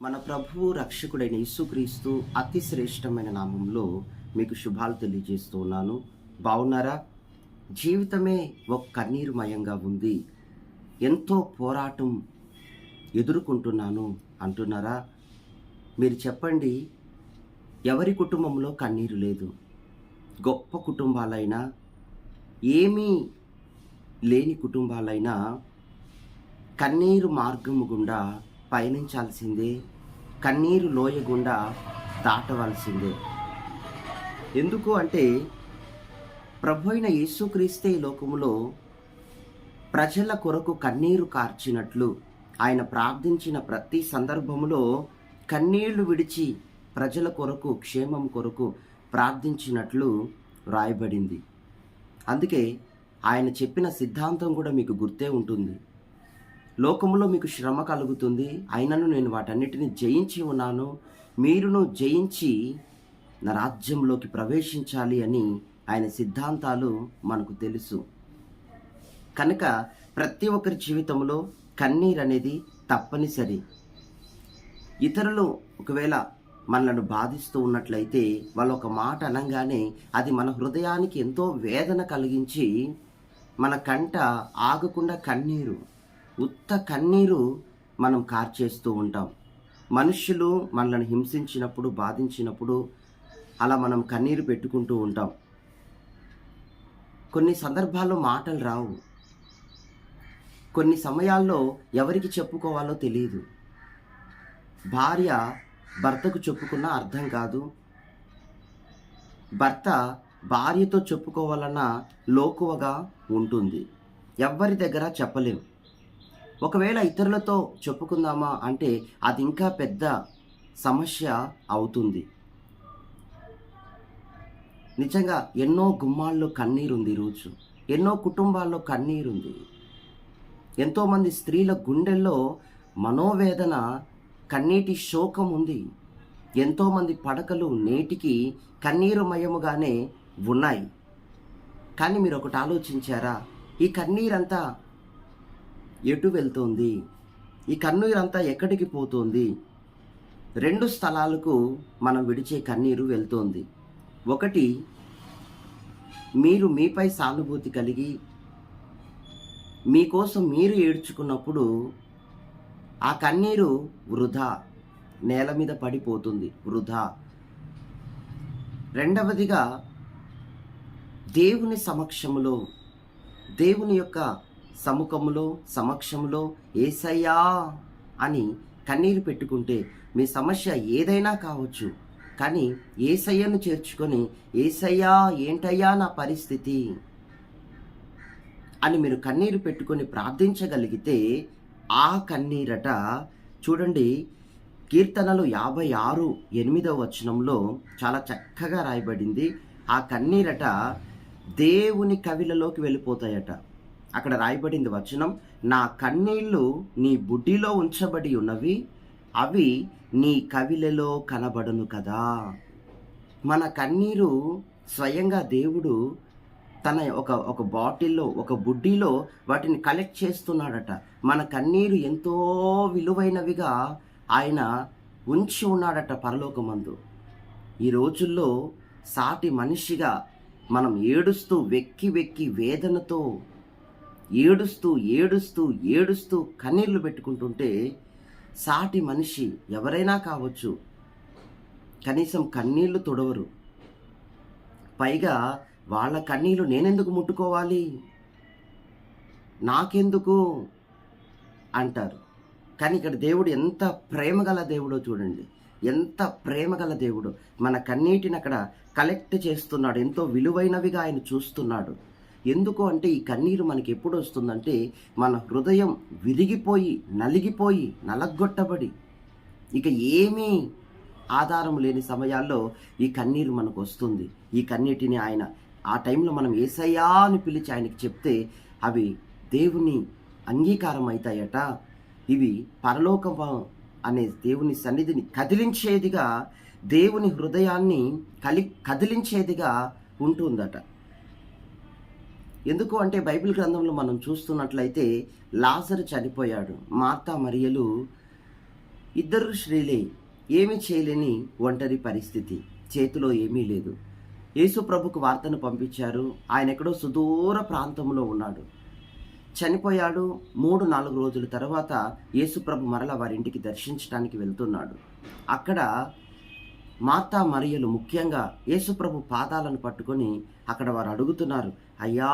మన ప్రభువు రక్షకుడైన యేసుక్రీస్తు అతి శ్రేష్టమైన నామంలో మీకు శుభాలు తెలియజేస్తూ ఉన్నాను. బాగున్నారా? జీవితమే ఒక కన్నీరుమయంగా ఉంది, ఎంతో పోరాటం ఎదుర్కొంటున్నాను అంటున్నారా? మీరు చెప్పండి, ఎవరి కుటుంబంలో కన్నీరు లేదు? గొప్ప కుటుంబాలైనా, ఏమీ లేని కుటుంబాలైనా కన్నీరు మార్గము గుండా పయనించాల్సిందే, కన్నీరు లోయ గుండా దాటవలసిందే. ఎందుకు అంటే ప్రభు అయిన యేసుక్రీస్తే ఈ లోకములో ప్రజల కొరకు కన్నీరు కార్చినట్లు, ఆయన ప్రార్థించిన ప్రతి సందర్భములో కన్నీళ్లు విడిచి ప్రజల కొరకు, క్షేమం కొరకు ప్రార్థించినట్లు రాయబడింది. అందుకే ఆయన చెప్పిన సిద్ధాంతం కూడా మీకు గుర్తే ఉంటుంది. లోకములో మీకు శ్రమ కలుగుతుంది, అయినను నేను వాటన్నిటిని జయించి ఉన్నాను, మీరును జయించి నా రాజ్యంలోకి ప్రవేశించాలి అని ఆయన సిద్ధాంతాలు మనకు తెలుసు. కనుక ప్రతి ఒక్కరి జీవితంలో కన్నీరు అనేది తప్పనిసరి. ఇతరులు ఒకవేళ మనలను బాధిస్తూ ఉన్నట్లయితే వాళ్ళు ఒక మాట అనగానే అది మన హృదయానికి ఎంతో వేదన కలిగించి మన కంట ఆగకుండా కన్నీరు, ఉత్త కన్నీరు మనం కార్చేస్తూ ఉంటాం. మనుష్యులు మనల్ని హింసించినప్పుడు, బాధించినప్పుడు అలా మనం కన్నీరు పెట్టుకుంటూ ఉంటాం. కొన్ని సందర్భాల్లో మాటలు రావు, కొన్ని సమయాల్లో ఎవరికి చెప్పుకోవాలో తెలియదు. భార్య భర్తకు చెప్పుకున్నా అర్థం కాదు, భర్త భార్యతో చెప్పుకోవాలన్నా లోకువగా ఉంటుంది, ఎవ్వరి దగ్గర చెప్పలేం. ఒకవేళ ఇతరులతో చెప్పుకుందామా అంటే అది ఇంకా పెద్ద సమస్య అవుతుంది. నిజంగా ఎన్నో గుమ్మాల్లో కన్నీరుంది ఈరోజు, ఎన్నో కుటుంబాల్లో కన్నీరుంది. ఎంతోమంది స్త్రీల గుండెల్లో మనోవేదన, కన్నీటి శోకం ఉంది. ఎంతోమంది పడకలు నేటికి కన్నీరుమయముగానే ఉన్నాయి. కానీ మీరు ఒకటి ఆలోచించారా? ఈ కన్నీరంతా ఎటు వెళ్తోంది? ఈ కన్నీరంతా ఎక్కడికి పోతుంది? రెండు స్థలాలకు మనం విడిచే కన్నీరు వెళ్తోంది. ఒకటి, మీరు మీపై సానుభూతి కలిగి మీకోసం మీరు ఏడ్చుకున్నప్పుడు ఆ కన్నీరు వృధా, నేల మీద పడిపోతుంది, వృధా. రెండవదిగా, దేవుని సమక్షములో, దేవుని యొక్క సముఖములో, సమక్షములో యేసయ్యా అని కన్నీరు పెట్టుకుంటే, మీ సమస్య ఏదైనా కావచ్చు, కానీ యేసయ్యను చేర్చుకొని యేసయ్యా ఏంటయ్యా నా పరిస్థితి అని మీరు కన్నీరు పెట్టుకొని ప్రార్థించగలిగితే ఆ కన్నీరట, చూడండి కీర్తనలు 56:8 చాలా చక్కగా రాయబడింది. ఆ కన్నీరట దేవుని కవిలలోకి వెళ్ళిపోతాయట. అక్కడ రాయబడింది వచనం, నా కన్నీళ్లు నీ బుడ్డిలో ఉంచబడి ఉన్నవి, అవి నీ కవిలలో కనబడును కదా. మన కన్నీరు స్వయంగా దేవుడు తన ఒక బాటిల్లో, ఒక బుడ్డిలో వాటిని కలెక్ట్ చేస్తున్నాడట. మన కన్నీరు ఎంతో విలువైనవిగా ఆయన ఉంచి ఉన్నాడట పరలోకమందు. ఈ రోజుల్లో సాటి మనిషిగా మనం ఏడుస్తూ, వెక్కి వెక్కి వేదనతో ఏడుస్తూ ఏడుస్తూ ఏడుస్తూ కన్నీళ్లు పెట్టుకుంటుంటే, సాటి మనిషి ఎవరైనా కావచ్చు కనీసం కన్నీళ్లు తుడవరు. పైగా వాళ్ళ కన్నీళ్లు నేనెందుకు ముట్టుకోవాలి, నాకెందుకు అంటారు. కానీ ఇక్కడ దేవుడు ఎంత ప్రేమగల దేవుడో చూడండి, ఎంత ప్రేమగల దేవుడు. మన కన్నీటిని అక్కడ కలెక్ట్ చేస్తున్నాడు, ఎంతో విలువైనవిగా ఆయన చూస్తున్నాడు. ఎందుకు అంటే ఈ కన్నీరు మనకి ఎప్పుడు వస్తుందంటే, మన హృదయం విరిగిపోయి, నలిగిపోయి, నలగొట్టబడి ఇక ఏమీ ఆధారం లేని సమయాల్లో ఈ కన్నీరు మనకు వస్తుంది. ఈ కన్నీటిని ఆయన ఆ టైంలో మనం యేసయ్యా అని పిలిచి ఆయనకి చెప్తే అవి దేవుని అంగీకారం అవుతాయట. ఇవి పరలోకం అనే దేవుని సన్నిధిని కదిలించేదిగా, దేవుని హృదయాన్ని కదిలించేదిగా ఉంటుందట. ఎందుకు అంటే బైబిల్ గ్రంథంలో మనం చూస్తున్నట్లయితే లాజరు చనిపోయాడు. మార్తా మరియలు ఇద్దరు స్త్రీలే, ఏమీ చేయలేని ఒంటరి పరిస్థితి, చేతిలో ఏమీ లేదు. యేసు ప్రభుకు వార్తను పంపించారు. ఆయన ఎక్కడో సుదూర ప్రాంతంలో ఉన్నాడు, చనిపోయాడు. 3-4 రోజుల తర్వాత యేసు ప్రభు మరలా వారింటికి దర్శించడానికి వెళ్తున్నాడు. అక్కడ మార్తా మరియలు ముఖ్యంగా యేసు ప్రభు పాదాలను పట్టుకొని అక్కడ వారు అడుగుతున్నారు, అయ్యా,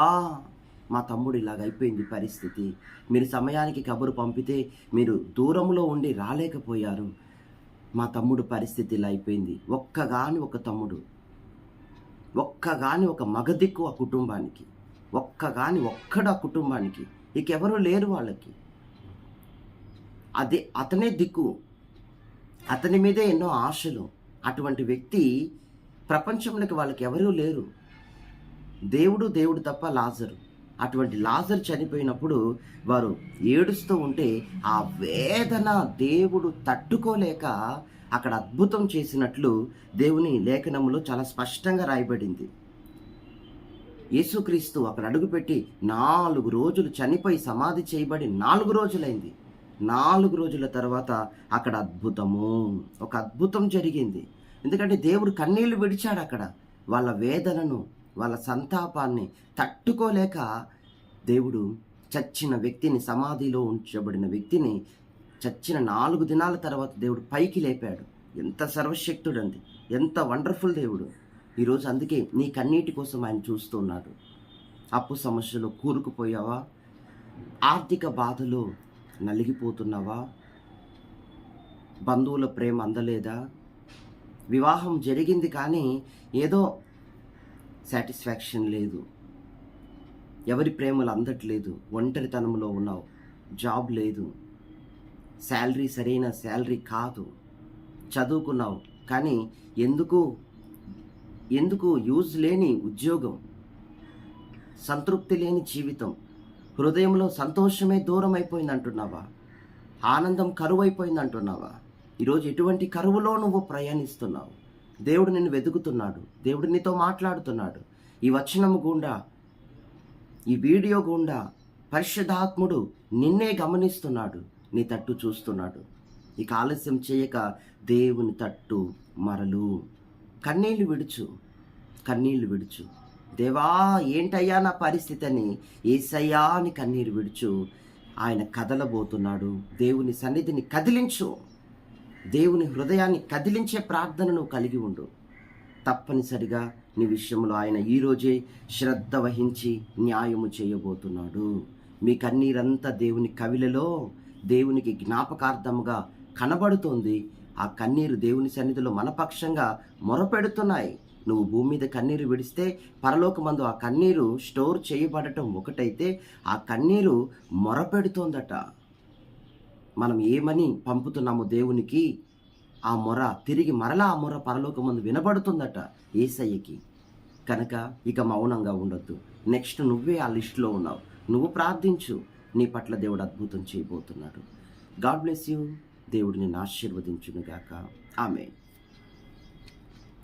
మా తమ్ముడు ఇలాగైపోయింది పరిస్థితి, మీరు సమయానికి కబురు పంపితే మీరు దూరంలో ఉండి రాలేకపోయారు, మా తమ్ముడు పరిస్థితి ఇలా అయిపోయింది. ఒక్కగాని ఒక తమ్ముడు, ఒక్కగాని ఒక మగదిక్కు ఆ కుటుంబానికి, ఒక్కడు ఆ కుటుంబానికి, ఇంకెవరూ లేరు వాళ్ళకి. అతనే దిక్కు, అతని మీదే ఎన్నో ఆశలు. అటువంటి వ్యక్తి ప్రపంచంలోకి వాళ్ళకి ఎవరూ లేరు. దేవుడు తప్ప లాజరు. అటువంటి లాజరు చనిపోయినప్పుడు వారు ఏడుస్తూ ఉంటే ఆ వేదన దేవుడు తట్టుకోలేక అక్కడ అద్భుతం చేసినట్లు దేవుని లేఖనములో చాలా స్పష్టంగా రాయబడింది. యేసుక్రీస్తు అక్కడ అడుగుపెట్టి 4 రోజులు చనిపోయి సమాధి చేయబడి 4 రోజులైంది. 4 రోజుల తర్వాత అక్కడ ఒక అద్భుతం జరిగింది. ఎందుకంటే దేవుడు కన్నీళ్లు విడిచాడు. అక్కడ వాళ్ళ వేదనను, వాళ్ళ సంతాపాన్ని తట్టుకోలేక దేవుడు చచ్చిన వ్యక్తిని, సమాధిలో ఉంచబడిన వ్యక్తిని చచ్చిన 4 దినాల తర్వాత దేవుడు పైకి లేపాడు. ఎంత సర్వశక్తుడండి, ఎంత వండర్ఫుల్ దేవుడు. ఈరోజు అందుకే నీ కన్నీటి కోసం ఆయన చూస్తున్నాడు. అప్పు సమస్యలో కూరుకుపోయావా? ఆర్థిక బాధలో నలిగిపోతున్నావా? బంధువుల ప్రేమ అందలేదా? వివాహం జరిగింది కానీ ఏదో సాటిస్ఫాక్షన్ లేదు, ఎవరి ప్రేమలు అందట్లేదు, ఒంటరితనంలో ఉన్నావు, జాబ్ లేదు, సరైన శాలరీ కాదు, చదువుకున్నావు కానీ ఎందుకు యూజ్ లేని ఉద్యోగం, సంతృప్తి లేని జీవితం, హృదయంలో సంతోషమే దూరం అయిపోయింది అంటున్నావా? ఆనందం కరువైపోయింది అంటున్నావా? ఈరోజు ఎటువంటి కరువులో నువ్వు ప్రయాణిస్తున్నావు? దేవుడు నిన్ను వెతుకుతున్నాడు, దేవుడు నీతో మాట్లాడుతున్నాడు. ఈ వచనము గుండా, ఈ వీడియో గుండా పరిశుద్ధాత్ముడు నిన్నే గమనిస్తున్నాడు, నీ తట్టు చూస్తున్నాడు. ఇక ఆలస్యం చేయక దేవుని తట్టు మరలు, కన్నీళ్లు విడుచు. దేవా, ఏంటయ్యా నా పరిస్థితి అని యేసయ్యా అని కన్నీరు విడుచు. ఆయన కదలబోతున్నాడు. దేవుని సన్నిధిని కదిలించు, దేవుని హృదయాన్ని కదిలించే ప్రార్థనను కలిగి ఉండు. తప్పనిసరిగా నీ విషయంలో ఆయన ఈరోజే శ్రద్ధ వహించి న్యాయము చేయబోతున్నాడు. మీ కన్నీరంతా దేవుని కవిలలో దేవునికి జ్ఞాపకార్థముగా కనబడుతోంది. ఆ కన్నీరు దేవుని సన్నిధిలో మనపక్షంగా మొరపెడుతున్నాయి. నువ్వు భూమి మీద కన్నీరు విడిస్తే పరలోకమందు ఆ కన్నీరు స్టోర్ చేయబడటం ఒకటైతే, ఆ కన్నీరు మొరపెడుతోందట. మనం ఏమని పంపుతున్నాము దేవునికి, ఆ మొర తిరిగి మరలా ఆ మొర పరలోకమందు వినబడుతుందట యేసయ్యకి. కనుక ఇక మౌనంగా ఉండొద్దు. నెక్స్ట్ నువ్వే ఆ లిస్టులో ఉన్నావు. నువ్వు ప్రార్థించు, నీ పట్ల దేవుడు అద్భుతం చేయబోతున్నాడు. God bless you. దేవుడు నిన్ను ఆశీర్వదించునుగాక. ఆమేన్.